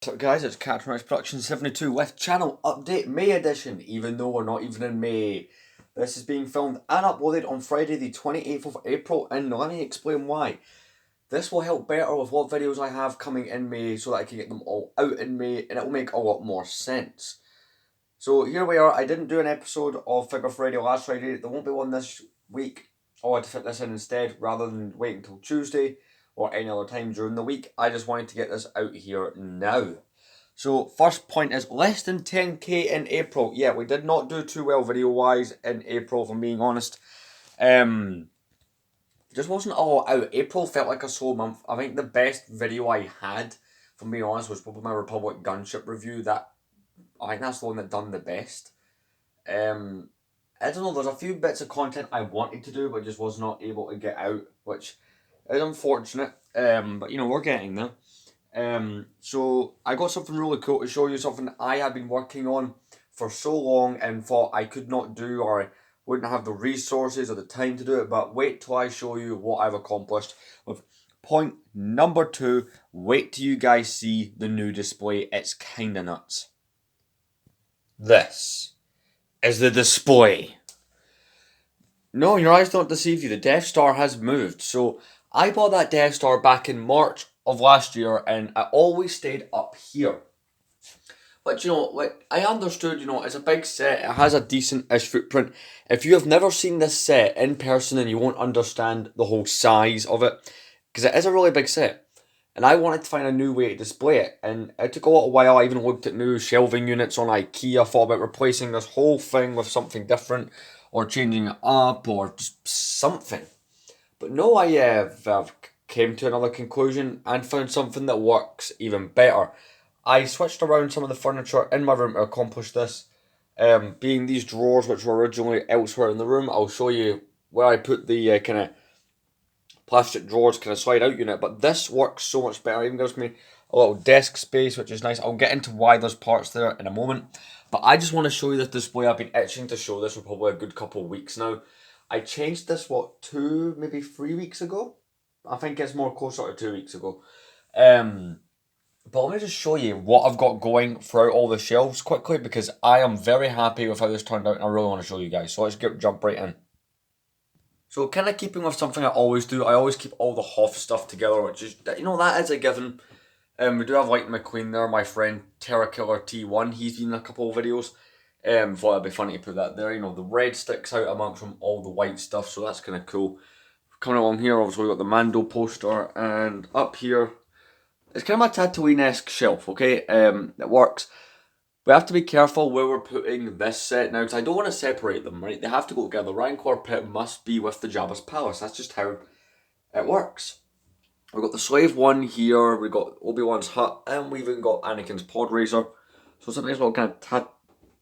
So guys, it's Captain Rice Production 72 with Channel Update May edition, even though we're not even in May. This is being filmed and uploaded on Friday the 28th of April, and let me explain why. This will help better with what videos I have coming in May so that I can get them all out in May, and it will make a lot more sense. So here we are. I didn't do an episode of Figure Friday last Friday. There won't be one this week. I had to fit this in instead rather than wait until Tuesday or any other time during the week. I just wanted to get this out here now. So first point is less than 10k in April. Yeah, we did not do too well video wise in April, if I'm being honest. Just wasn't a lot out. April felt like a slow month. I think the best video I had, if I'm being honest, was probably my Republic gunship review. I think that's the one that done the best. I don't know, there's a few bits of content I wanted to do but just was not able to get out, which is unfortunate. But you know, we're getting there. So I got something really cool to show you, something I had been working on for so long and thought I could not do, or I wouldn't have the resources or the time to do it, but wait till I show you what I've accomplished with point number 2. Wait till you guys see the new display. It's kinda nuts. This is the display. No, your eyes don't deceive you. The Death Star has moved. So I bought that Death Star back in March of last year, and I always stayed up here. But you know, like I understood, you know, it's a big set. It has a decent-ish footprint. If you have never seen this set in person, and you won't understand the whole size of it, because it is a really big set. And I wanted to find a new way to display it, and it took a little while. I even looked at new shelving units on IKEA, thought about replacing this whole thing with something different, or changing it up, or just something. But no, I've came to another conclusion and found something that works even better. I switched around some of the furniture in my room to accomplish this. Being these drawers, which were originally elsewhere in the room, I'll show you where I put the kind of plastic drawers kind of slide out unit, but this works so much better. It even gives me a little desk space, which is nice. I'll get into why there's parts there in a moment, but I just want to show you this display. I've been itching to show this for probably a good couple of weeks now. I changed this, 2, maybe 3 weeks ago? I think it's more closer to 2 weeks ago. But let me just show you what I've got going throughout all the shelves quickly, because I am very happy with how this turned out and I really want to show you guys. So let's jump right in. So kind of keeping with something I always do, I always keep all the Hoff stuff together, which is, you know, that is a given. We do have Lightning McQueen there, my friend Terra Killer T1, he's been in a couple of videos. Thought it'd be funny to put that there. You know, the red sticks out amongst from all the white stuff, so that's kind of cool. Coming along here, obviously we've got the Mando poster, and up here, it's kind of my Tatooine-esque shelf, okay? It works. We have to be careful where we're putting this set now, because I don't want to separate them, right? They have to go together. Rancor Pit must be with the Jabba's Palace. That's just how it works. We've got the Slave One here, we've got Obi-Wan's hut, and we've even got Anakin's pod racer. So it's a nice little kind of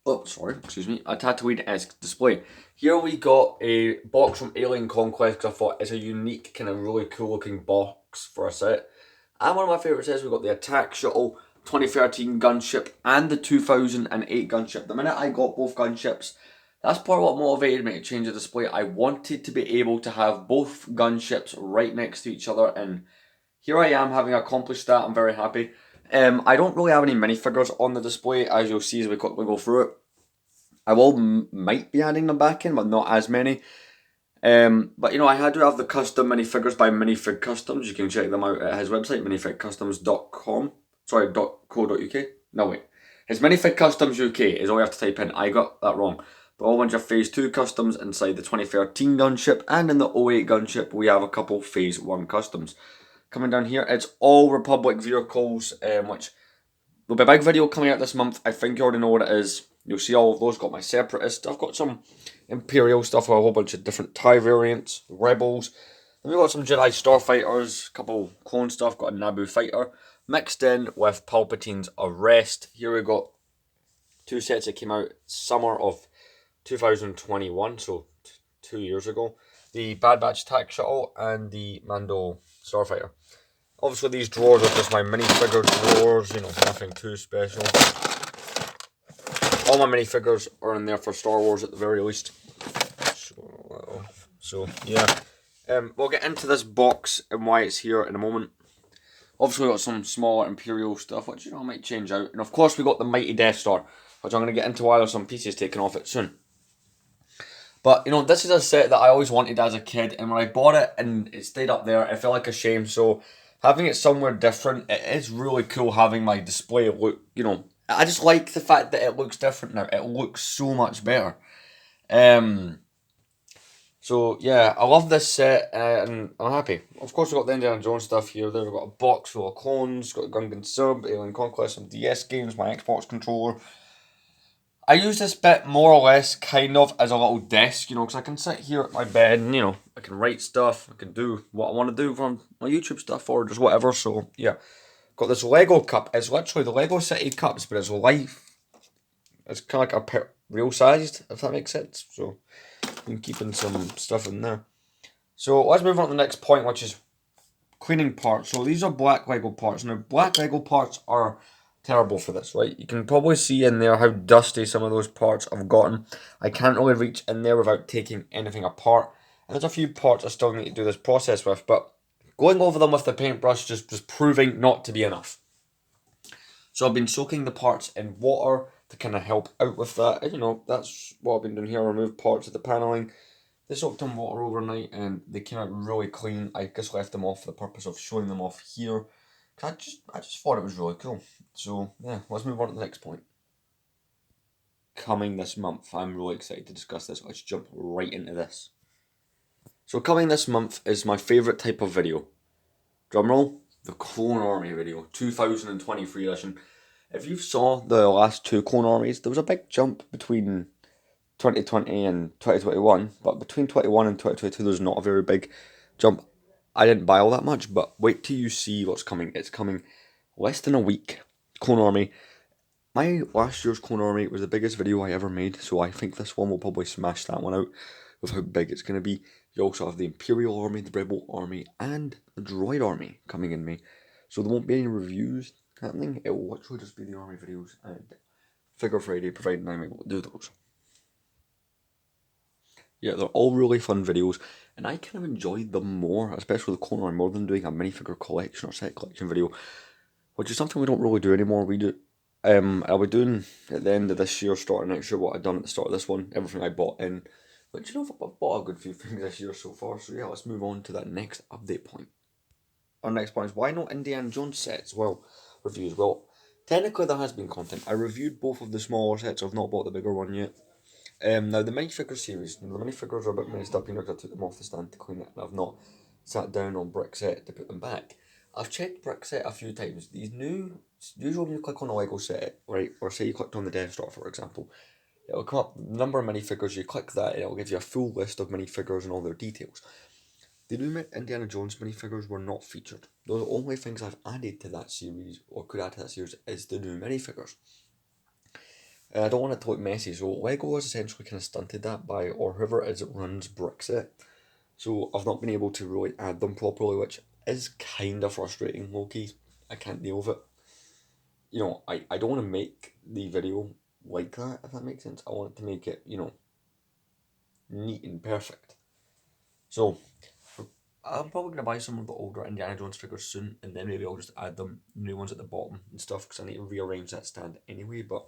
a Tatooine-esque display. Here we got a box from Alien Conquest, because I thought it's a unique, kind of really cool looking box for a set. And one of my favourites is we've got the Attack Shuttle 2013 gunship and the 2008 gunship. The minute I got both gunships, that's part of what motivated me to change the display. I wanted to be able to have both gunships right next to each other, and here I am having accomplished that. I'm very happy. I don't really have any minifigures on the display, as you'll see as we quickly go through it. I might be adding them back in, but not as many. But you know, I had to have the custom minifigures by Minifig Customs. You can check them out at his website, minifigcustoms.com. Sorry, .co.uk. No, wait. It's Minifig Customs UK is all you have to type in. I got that wrong. But all bunch of Phase 2 customs inside the 2013 gunship, and in the 08 gunship, we have a couple Phase 1 customs. Coming down here, it's all Republic vehicles, which there'll be a big video coming out this month. I think you already know what it is. You'll see all of those. Got my Separatist. I've got some Imperial stuff with a whole bunch of different TIE variants, Rebels. Then we've got some Jedi Starfighters, a couple clone stuff, got a Naboo fighter, mixed in with Palpatine's Arrest. Here we got 2 sets that came out summer of 2021, so 2 years ago. The Bad Batch Attack Shuttle and the Mando Starfighter. Obviously these drawers are just my minifigure drawers, you know, nothing too special. All my minifigures are in there for Star Wars at the very least. So yeah. We'll get into this box and why it's here in a moment. Obviously we got some smaller Imperial stuff, which, you know, I might change out. And of course we got the mighty Death Star, which I'm going to get into why there's some pieces taken off it soon. But, you know, this is a set that I always wanted as a kid, and when I bought it and it stayed up there, it felt like a shame. So having it somewhere different, it is really cool having my display look, you know, I just like the fact that it looks different now. It looks so much better. So yeah, I love this set, and I'm happy. Of course, we've got the Indiana Jones stuff here. There we've got a box full of clones, got the Gungan Sub, Alien Conquest, some DS games, my Xbox controller. I use this bit more or less kind of as a little desk, you know, because I can sit here at my bed and, you know, I can write stuff, I can do what I want to do from my YouTube stuff or just whatever. So yeah, got this Lego cup. It's literally the Lego City cups, but it's life. It's kind of like real sized, if that makes sense. So I'm keeping some stuff in there. So let's move on to the next point, which is cleaning parts. So these are black Lego parts. Now, black Lego parts are terrible for this, right? You can probably see in there how dusty some of those parts have gotten. I can't really reach in there without taking anything apart. And there's a few parts I still need to do this process with, but going over them with the paintbrush just was proving not to be enough. So I've been soaking the parts in water to kind of help out with that. And, you know, that's what I've been doing here. Remove parts of the paneling. They soaked in water overnight and they came out really clean. I just left them off for the purpose of showing them off here. I just thought it was really cool. So yeah, let's move on to the next point. Coming this month, I'm really excited to discuss this. Let's jump right into this. So coming this month is my favourite type of video. Drumroll, the Clone Army video, 2023 edition. If you saw the last two Clone Armies, there was a big jump between 2020 and 2021, but between 21 and 2022 there's not a very big jump. I didn't buy all that much, but wait till you see what's coming. It's coming less than a week. Clone Army. My last year's Clone Army was the biggest video I ever made, so I think this one will probably smash that one out with how big it's going to be. You also have the Imperial Army, the Rebel Army, and the Droid Army coming in May. So there won't be any reviews happening. It will literally just be the Army videos and Figure Friday, providing I'm able to do those. Yeah, they're all really fun videos, and I kind of enjoyed them more, especially the Clone Army, more than doing a minifigure collection or set collection video, which is something we don't really do anymore. I'll be doing at the end of this year, starting next year, what I've done at the start of this one, everything I bought in, which, you know, I've bought a good few things this year so far, so yeah, let's move on to that next update point. Our next point is, why not Indiana Jones sets? Well, reviews. Well, technically there has been content. I reviewed both of the smaller sets, I've not bought the bigger one yet. Now the minifigure series, the minifigures are a bit messed up, you know, because I took them off the stand to clean it, and I've not sat down on Brickset to put them back. I've checked Brickset a few times. These new, usually when you click on a Lego set, right, or say you clicked on the Death Star, for example, it'll come up the number of minifigures, you click that, and it'll give you a full list of minifigures and all their details. The new Indiana Jones minifigures were not featured. The only things I've added to that series, or could add to that series, is the new minifigures. I don't want it to look messy, so Lego has essentially kind of stunted that by, or whoever it is that runs Brickset. So I've not been able to really add them properly, which is kind of frustrating, low-key. I can't deal with it. You know, I don't want to make the video like that, if that makes sense. I want to make it, you know, neat and perfect. So, I'm probably going to buy some of the older Indiana Jones figures soon, and then maybe I'll just add them new ones at the bottom and stuff, because I need to rearrange that stand anyway, but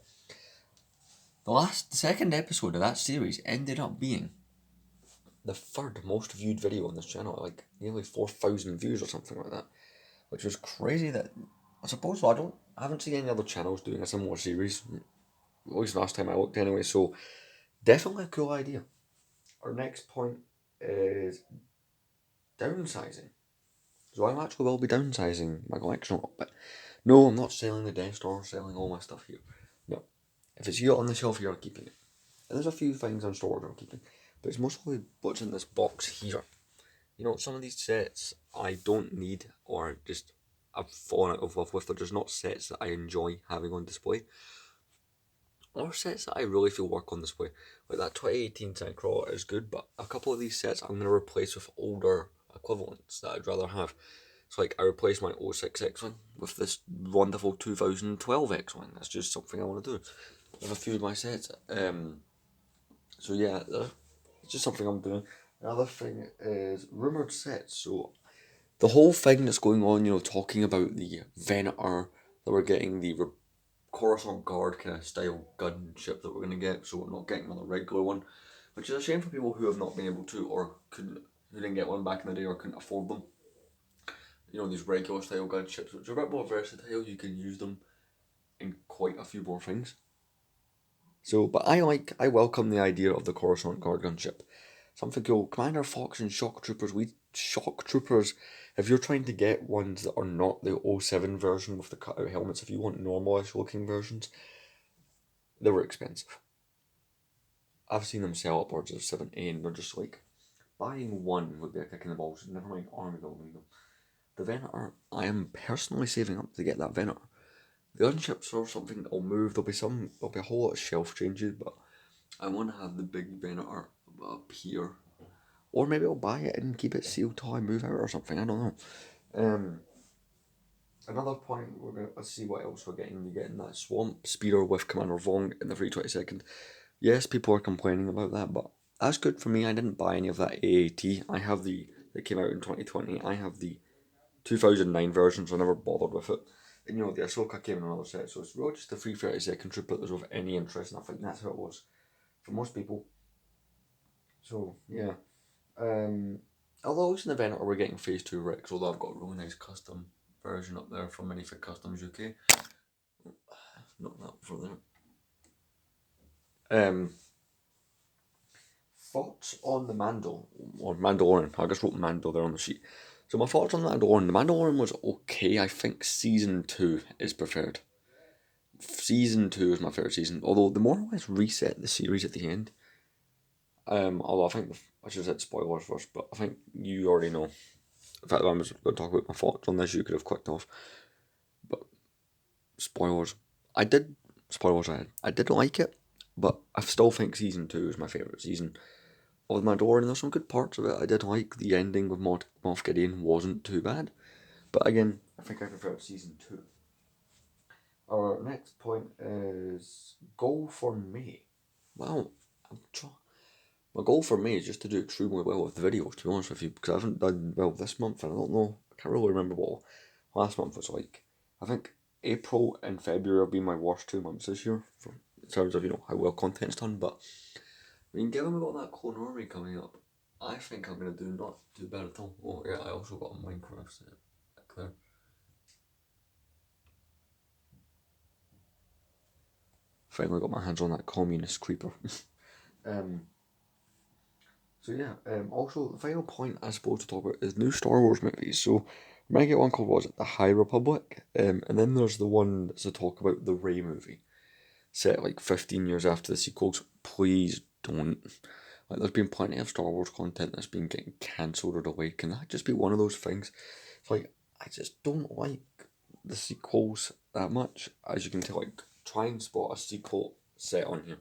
the second episode of that series ended up being the third most viewed video on this channel, like nearly 4,000 views or something like that, which was crazy. That I suppose I haven't seen any other channels doing a similar series, at least last time I looked anyway. So definitely a cool idea. Our next point is downsizing. So I actually will be downsizing my collection a little bit. No, I'm not selling the Death Star, selling all my stuff here. No, if it's here on the shelf here, I'm keeping it. And there's a few things in storage I'm keeping, but it's mostly what's in this box here. You know, some of these sets I don't need, or just I've fallen out of love with. They're just not sets that I enjoy having on display, or sets that I really feel work on display. Like that 2018 Sandcrawler is good, but a couple of these sets I'm going to replace with older equivalents that I'd rather have. So like I replaced my 06 X-Wing with this wonderful 2012 X-Wing. That's just something I want to do with a few of my sets. So yeah, it's just something I'm doing. Another thing is rumoured sets. So the whole thing that's going on, talking about the Venator, that we're getting the Coruscant Guard kind of style gunship that we're going to get, so we're not getting another regular one, which is a shame for people who have not been able to, or who didn't get one back in the day or couldn't afford them. These regular style gunships, which are a bit more versatile. You can use them in quite a few more things. So, but I welcome the idea of the Coruscant Guard gunship. Something cool. Commander Fox and Shock Troopers. Shock Troopers, if you're trying to get ones that are not the 07 version with the cutout helmets, if you want normalish looking versions, they were expensive. I've seen them sell upwards of 7A, and they're just like, buying one would be a kick in the balls, never mind army building them. The Venator, I am personally saving up to get that Venator. The gunships are something that'll move, there'll be a whole lot of shelf changes, but I want to have the big Venator up here. Or maybe I'll buy it and keep it sealed till I move out or something, I don't know. Another point, let's see what else we're getting. We're getting that Swamp Speeder with Commander Vong in the 322nd. Yes, people are complaining about that, but that's good for me. I didn't buy any of that AAT. I have that came out in 2020. I have the 2009 version, so I never bothered with it. And the Ahsoka came in another set, so it's really just the 332nd triplet that was of any interest, and I think that's how it was for most people. So, yeah. Although it's an event, or we're getting Phase 2 Rex, although I've got a really nice custom version up there from Minifig Customs UK. Not that for there. Thoughts on the Mando, or Mandalorian. I just wrote Mando there on the sheet. So my thoughts on the Mandalorian. The Mandalorian was okay. I think Season 2 is preferred. Season 2 is my favourite season, although the more or less reset the series at the end. Although I think, I should have said spoilers first, but I think you already know. In fact, if I was going to talk about my thoughts on this, you could have clicked off. But spoilers. I did like it, but I still think Season 2 is my favourite season of the Mandalorian. There's some good parts of it. I did like the ending with Moff Gideon, wasn't too bad. But again, I think I prefer Season 2. Our next point is goal for May. Wow, my goal for May is just to do extremely well with the videos, to be honest with you, because I haven't done well this month, and I don't know, I can't really remember what last month was like. I think April and February have been my worst 2 months this year, in terms of, how well content's done, but, given we got that Clone Army coming up, I think I'm going to do not too bad at all. Oh yeah, I also got a Minecraft set back there. Finally got my hands on that communist creeper. So yeah, also the final point I suppose to talk about is new Star Wars movies. So we're going to get one called, The High Republic? And then there's the one that's to talk about the Rey movie, set like 15 years after the sequels. Please don't. There's been plenty of Star Wars content that's been getting cancelled or delayed. Can that just be one of those things? It's I just don't like the sequels that much. As you can tell, try and spot a sequel set on here.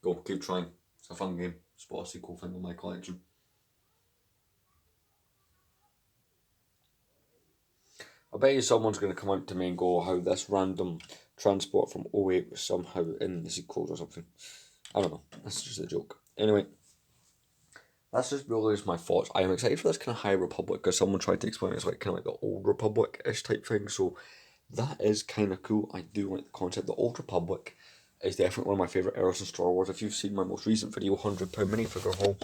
Go, keep trying. It's a fun game. Spot a sequel thing in my collection. I bet you someone's going to come out to me and go, how this random transport from 08 was somehow in the sequels or something. I don't know. That's just a joke. Anyway, that's just really my thoughts. I am excited for this kind of High Republic, because someone tried to explain it's kind of like the Old Republic-ish type thing. So that is kind of cool. I do like the concept. The Old Republic is definitely one of my favourite eras in Star Wars. If you've seen my most recent video, £100 minifigure haul,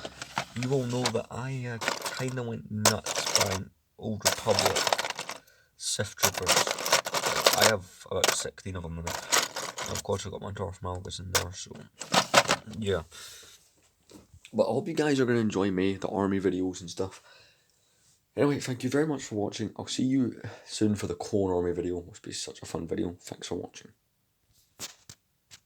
you will know that I kind of went nuts buying Old Republic Sith Troopers. I have about 16 of them now. And of course, I've got my Darth Malgus in there, so yeah. But I hope you guys are going to enjoy May, the army videos and stuff. Anyway, thank you very much for watching. I'll see you soon for the Clone Army video. It must be such a fun video. Thanks for watching.